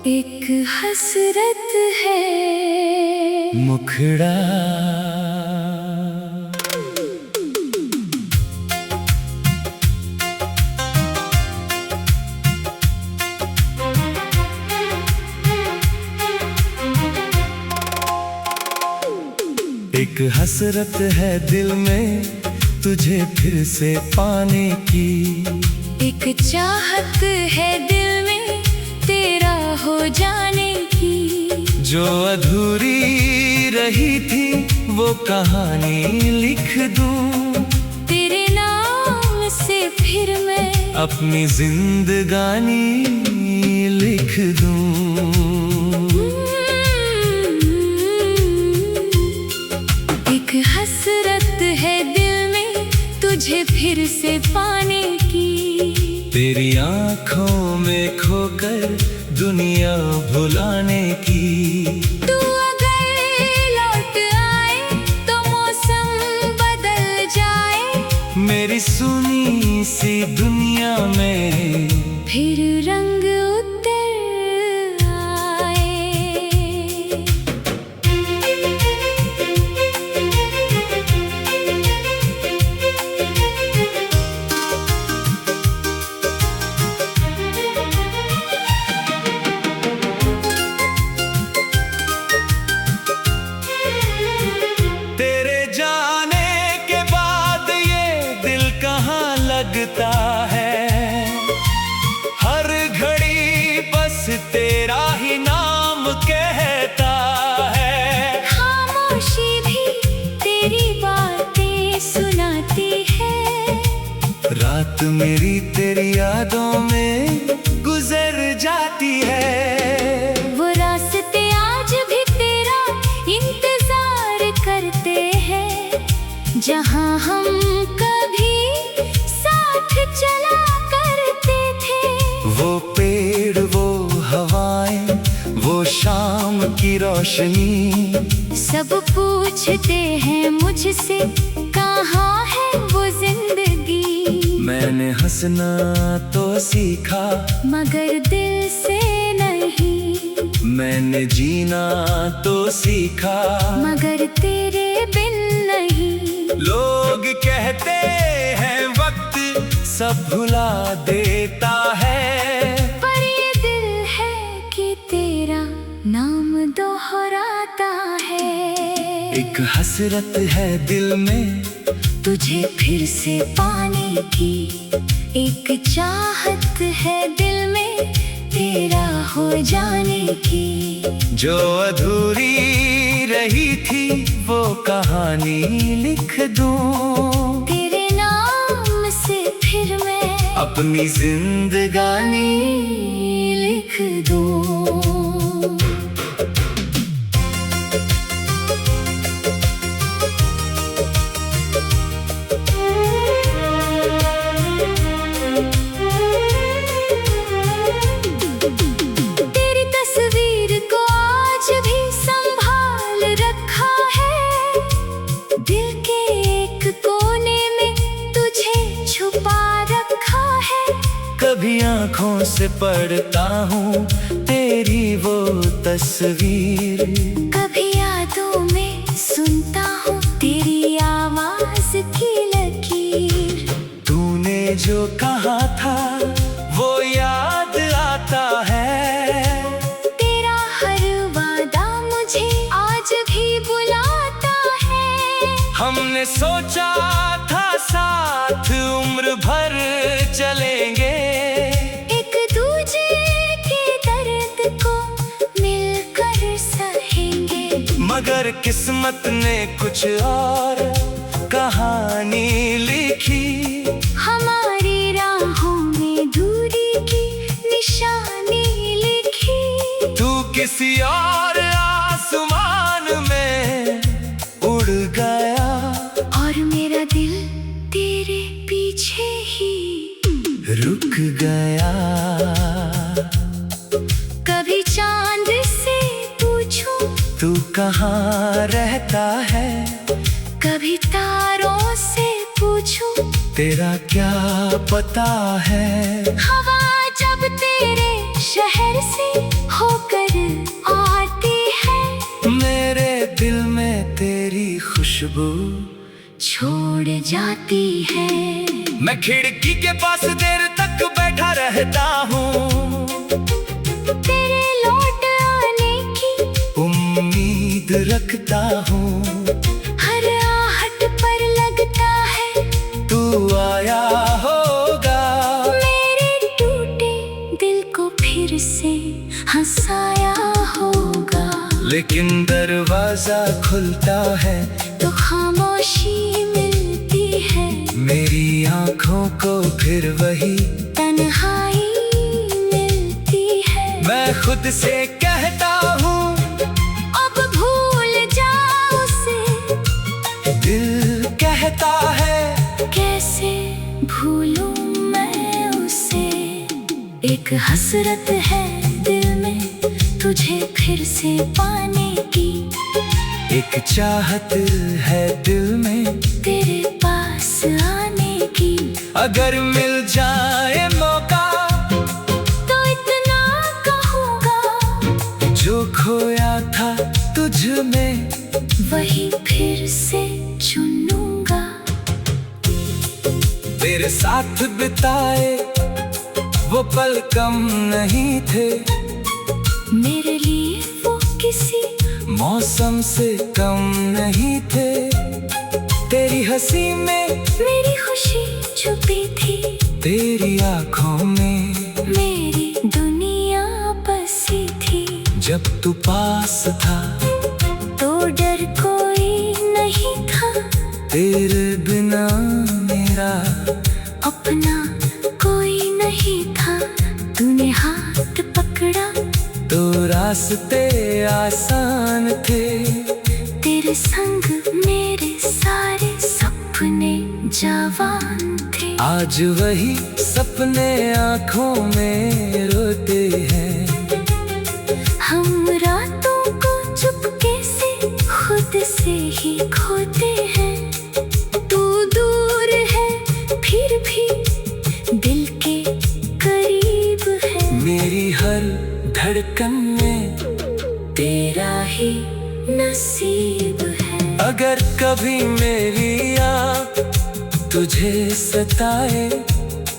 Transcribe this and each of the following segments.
एक हसरत है मुखड़ा। एक हसरत है दिल में तुझे फिर से पाने की। एक चाहत है दिल में तेरा हो जाने की। जो अधूरी रही थी वो कहानी लिख दूं तेरे नाम से फिर मैं अपनी जिंदगानी लिख दूं। एक हसरत है दिल में तुझे फिर से पाने की। तेरी आँखों में खोकर दुनिया भुलाने की। तू अगर लौट आए तो मौसम बदल जाए। मेरी सुनी सी दुनिया में फिर रंग उतर आए। तेरे जाने के बाद ये दिल कहाँ लगता है। हर घड़ी बस तेरा ही नाम कहता है। खामोशी भी तेरी बातें सुनाती है। रात मेरी तेरी यादों में गुजर जाती है। वो रास्ते आज भी तेरा इंतजार करते हैं। जहाँ हम कभी साथ चला करते थे। वो पेड़ वो हवाएं वो शाम की रोशनी। सब पूछते हैं मुझसे कहाँ है वो जिंदगी। मैंने हंसना तो सीखा मगर दिल से नहीं। मैंने जीना तो सीखा मगर तेरे बिन नहीं। लोग कहते हैं वक्त सब भुला देता है। पर ये दिल है कि तेरा नाम दोहराता है। एक हसरत है दिल में तुझे फिर से पाने की। एक चाहत है दिल में तेरा हो जाने की। जो अधूरी रही थी वो कहानी लिख दूं तेरे नाम से फिर मैं अपनी जिंदगानी लिख दूं। तेरी तस्वीर को आज भी संभाल रखा है। दिल के एक कोने में तुझे छुपा रखा है। कभी आँखों से पढ़ता हूँ तेरी वो तस्वीर। कभी यादों में सुनता हूँ तेरी आवाज की लकीर। तूने जो कहा था वो याद आता है। तेरा हर वादा मुझे आज भी बुलाता है। हमने सोचा था साथ उम्र भर चलेंगे। एक दूजे के दर्द को मिलकर सहेंगे। मगर किस्मत ने कुछ और कहानी लिखी। हमारी राहों में दूरी की निशानी लिखी। तू किसी और आसमान में उड़ गया। और मेरा दिल तेरे पीछे ही रुक गया। कभी चांद से पूछूं तू कहाँ रहता है। कभी तारों से पूछूं तेरा क्या पता है। हवा जब तेरे शहर से हो जाती है। मैं खिड़की के पास देर तक बैठा रहता हूँ, तेरे लौट आने की उम्मीद रखता हूँ। हर आहट पर लगता है तू आया होगा, मेरे टूटे दिल को फिर से हंसाया होगा। लेकिन दरवाजा खुलता है तो खामोशी मिलती है, मेरी आँखों को फिर वही तन्हाई मिलती है। मैं खुद से कहता हूँ अब भूल जाओ उसे, दिल कहता है कैसे भूलूं मैं उसे। एक हसरत है दिल में तुझे फिर से पाने की, एक चाहत है दिल में तेरे पास आने की। अगर मिल जाए मौका तो इतना कहूँगा, जो खोया था तुझ में वही फिर से चुनूंगा। तेरे साथ बिताए वो पल कम नहीं थे, मेरे लिए वो किसी मौसम से कम नहीं थे। तेरी हंसी में मेरी खुशी छुपी थी, तेरी आँखों में मेरी दुनिया बसी थी। जब तू पास था तो डर कोई नहीं था, तेरे बिना मेरा अपना कोई नहीं था। तूने हाथ पकड़ा तो रास्ते आसान थे, तेरे संग मेरे सारे सपने जवान थे। आज वही सपने आँखों में रोते हैं। हम रातों को चुपके से खुद से ही खोते हैं। तू दूर है फिर भी दिल के करीब है, मेरी हर धड़कन में तेरा ही नसीब है। अगर कभी मेरी आँख तुझे सताए,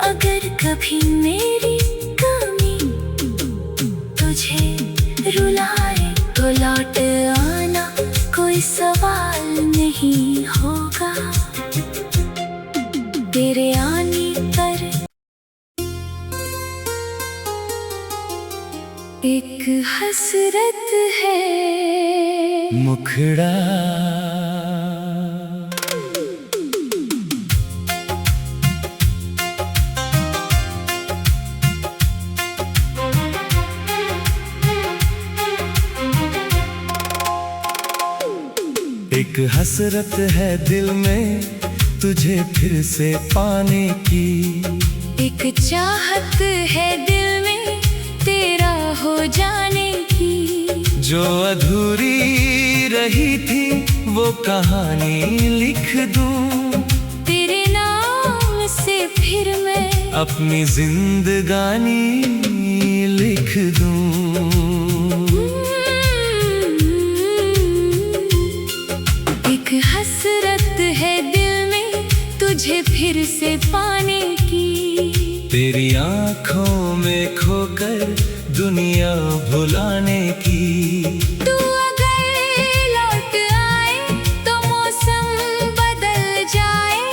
अगर कभी मेरी कमी तुझे रुलाए, तो लौट आना कोई सवाल नहीं होगा। तेरे आने पर एक हसरत है मुखड़ा एक हसरत है दिल में तुझे फिर से पाने की, एक चाहत है दिल में तेरा हो जाने की। जो अधूरी रही थी वो कहानी लिख दूं, तेरे नाम से फिर मैं अपनी जिंदगानी लिख दूं। एक हसरत है दिल में तुझे फिर से पाने की, तेरी आँखों में खोकर दुनिया भुलाने की। तू अगर लौट आए तो मौसम बदल जाए,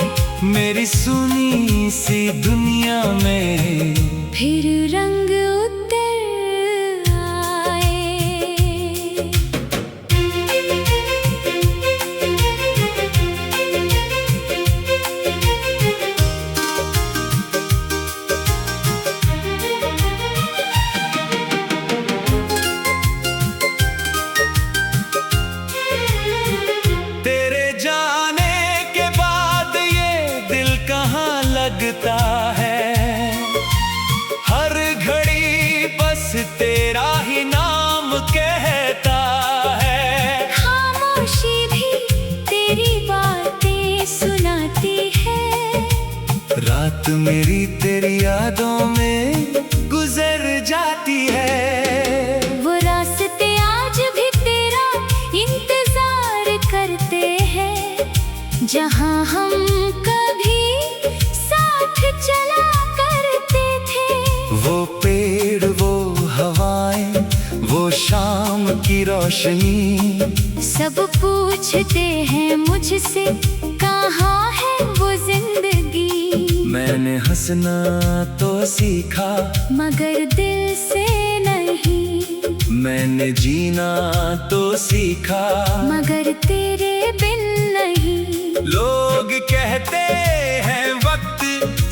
मेरी सुनी सी दुनिया में फिर रंग उतर आए। तेरे जाने के बाद ये दिल कहाँ लगता है, हर घड़ी बस तेरा ही नाम कहता है। खामोशी भी तेरी बातें सुनाती है, रात मेरी तेरी यादों में गुजर जाती है। वो रास्ते आज भी तेरा इंतजार करते हैं, जहाँ हम रोशनी। सब पूछते हैं मुझसे कहाँ है वो जिंदगी। मैंने हंसना तो सीखा मगर दिल से नहीं। मैंने जीना तो सीखा मगर तेरे बिन नहीं। लोग कहते हैं वक्त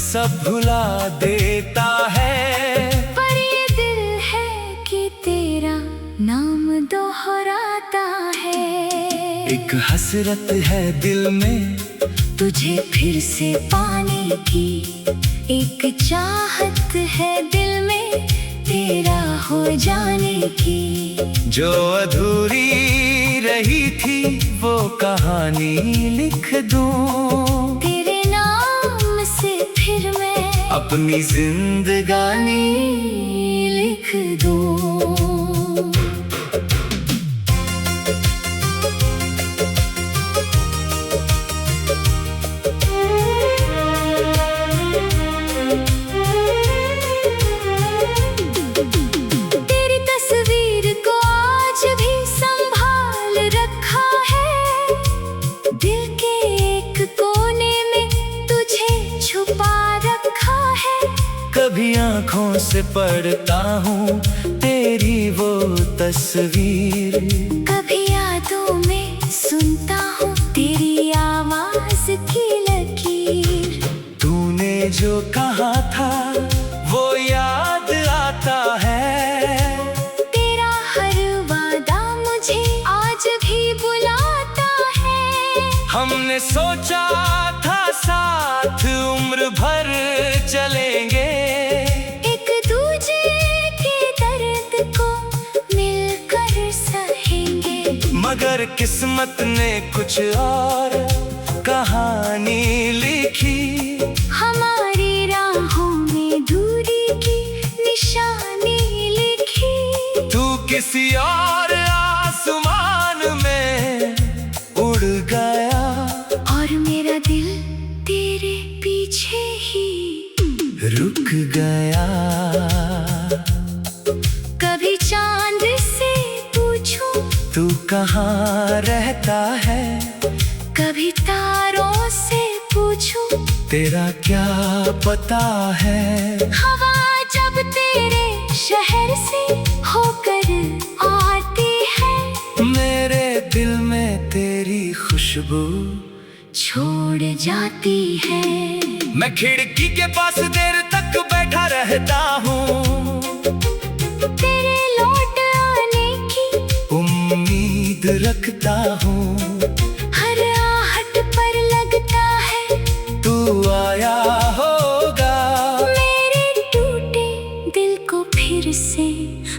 सब भुला देता है, पर ये दिल है कि तेरा नाम दोहराता है। एक हसरत है दिल में तुझे फिर से पाने की। एक चाहत है दिल में तेरा हो जाने की। जो अधूरी रही थी वो कहानी लिख दूं, तेरे नाम से फिर मैं अपनी जिंदगानी लिख दूं। तेरी तस्वीर को आज भी संभाल रखा है। दिल के एक कोने में तुझे छुपा रखा है। कभी आंखों से पढ़ता हूँ तेरी वो तस्वीर, कभी यादों में सुनता हूँ तेरी आवाज की लकीर। तूने जो कहा था वो याद आता है, तेरा हर वादा मुझे आज भी बुलाता है। हमने सोचा था साथ उम्र भर चलेंगे, एक दूजे के दर्द को मिलकर सहेंगे। मगर किस्मत ने कुछ और कहानी लिखी। हमारी राहों में दूरी की निशानी लिखी। तू किसी और आसमान में उड़ गया और मेरा दिल तेरे पीछे ही रुक गया। कभी चांद से पूछूं तू कहाँ रहता है, कभी तारों से पूछूं तेरा क्या पता है। हवा जब तेरे शहर से होकर आती है, मेरे दिल में तेरी खुशबू छोड़ जाती है। मैं खिड़की के पास देर तक बैठा रहता हूँ, तेरे लौट आने की उम्मीद रखता हूँ। हर आहट पर लगता है तू आया होगा, मेरे टूटे दिल को फिर से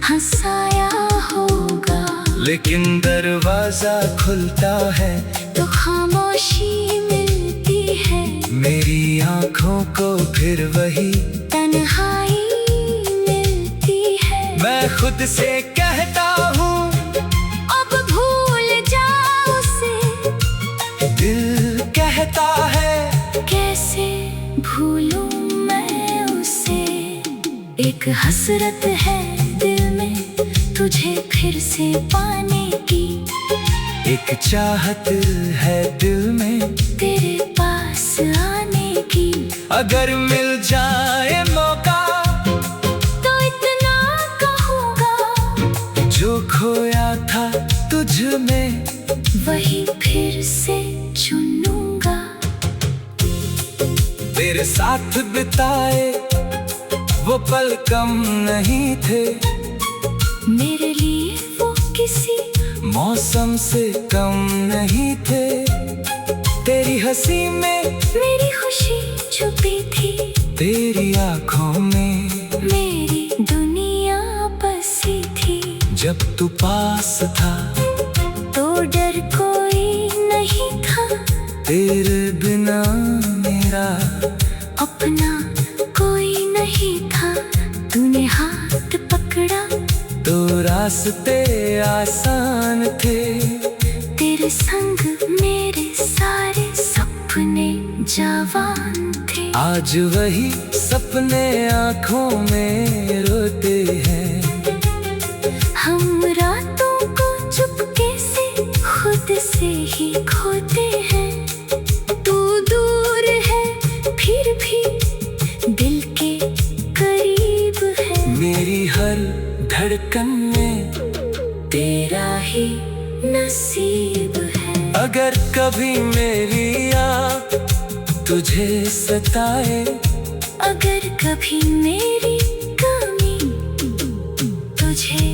हंसाया होगा। लेकिन दरवाजा खुलता है तो खामोशी मिलती है। मेरी आंखों को फिर वही तन्हाई मिलती है। मैं खुद से कहता हूँ अब भूल जाओ उसे। दिल कहता है कैसे भूलूं मैं उसे। एक हसरत है दिल में तुझे फिर से पाने की। एक चाहत है दिल में तेरे पास आने की। अगर मिल जाए मौका तो इतना कहूँगा, जो खोया था तुझ में वही फिर से चुनूंगा। तेरे साथ बिताए वो पल कम नहीं थे, मेरे लिए वो किसी मौसम से कम नहीं थे। तेरी हंसी में मेरी खुशी छुपी थी। तेरी आंखों में मेरी दुनिया बसी थी। जब तू पास था तो डर कोई नहीं था। तेरे बिना मेरा अपना कोई नहीं था। तूने हाथ पकड़ा तो रास्ते आसान थे। तेरे संग मेरे सारे सपने जवान थे। आज वही सपने आंखों में रोते हैं। हम रातों को चुप से ही खोते हैं। तू दूर है फिर भी दिल के करीब है। मेरी हर धड़कन में तेरा ही नसीब है। अगर कभी मेरी याद तुझे सताए, अगर कभी मेरी कमी तुझे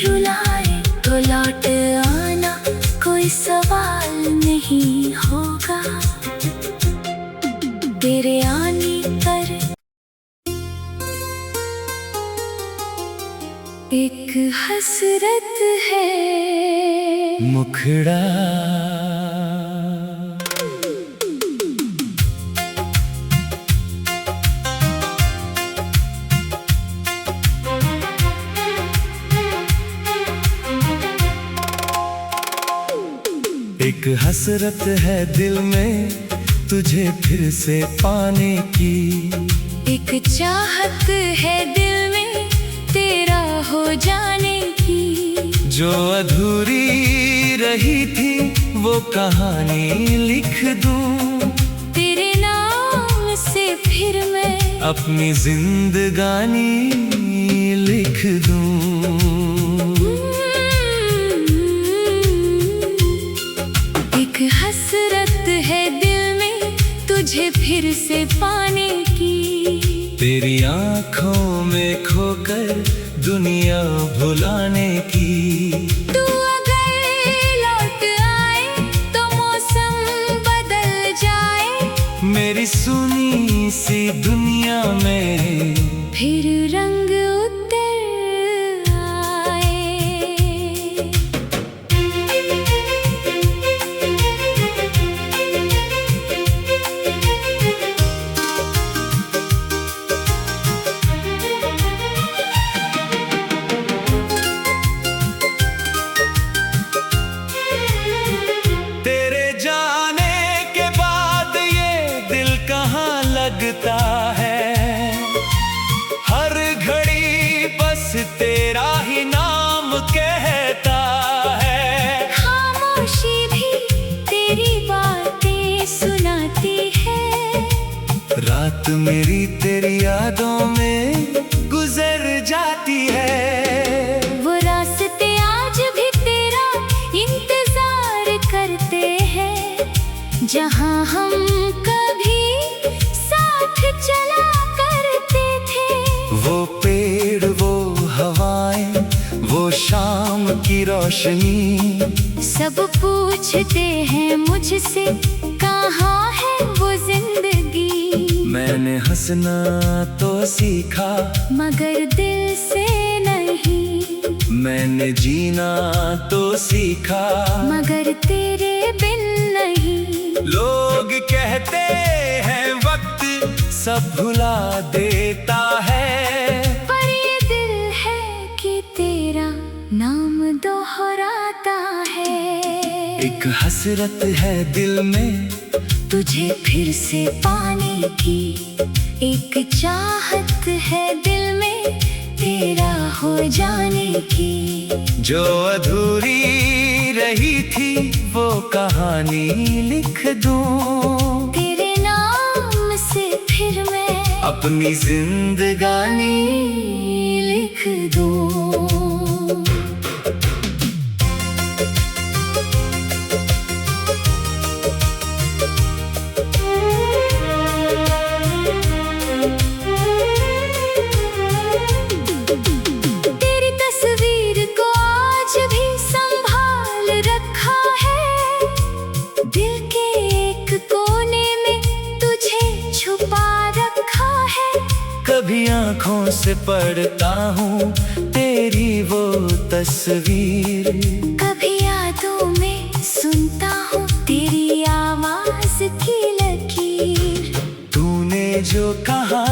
रुलाए, तो लौट आना कोई सवाल नहीं होगा। तेरे आने पर एक हसरत है। मुखड़ा एक हसरत है दिल में तुझे फिर से पाने की। एक चाहत है दिल में तेरा हो जाने की। जो अधूरी रही थी वो कहानी लिख दूं। तेरे नाम से फिर मैं अपनी जिंदगानी लिख दूं। एक हसरत है दिल में तुझे फिर से पाने की। तेरी आँखों में खोकर दुनिया भुलाने की। तू अगर लौट आए तो मौसम बदल जाए। मेरी सुनी सी दुनिया में फिर रंग उतर आए। तेरे जाने के बाद ये दिल कहाँ लगता है। हर घड़ी बस तेरा ही नाम कहता है। खामोशी भी तेरी बातें सुनाती है। रात मेरी तेरी यादों में गुजर जाती है। वो रास्ते आज भी तेरा इंतजार करते हैं। जहाँ हम कभी साथ चला करते थे। वो पेड़ वो हवाएं वो शाम की रोशनी। सब पूछते हैं मुझसे कहाँ है वो जिंदगी। मैंने हंसना तो सीखा मगर दिल से नहीं। मैंने जीना तो सीखा मगर तेरे बिन नहीं। लोग कहते हैं वक्त सब भुला देता है। पर ये दिल है कि तेरा नाम दोहराता है। एक हसरत है दिल में तुझे फिर से पाने की। एक चाहत है दिल में तेरा हो जाने की। जो अधूरी रही थी वो कहानी लिख दूं। तेरे नाम से फिर मैं अपनी जिंदगानी लिख दूं। तेरी तस्वीर को आज भी संभाल रखा है। दिल के एक कोने में तुझे छुपा रखा है। कभी आँखों से पढ़ता हूँ तेरी वो तस्वीर। कभी यादों में सुनता हूँ तेरी आवाज की लकीर। तूने जो कहा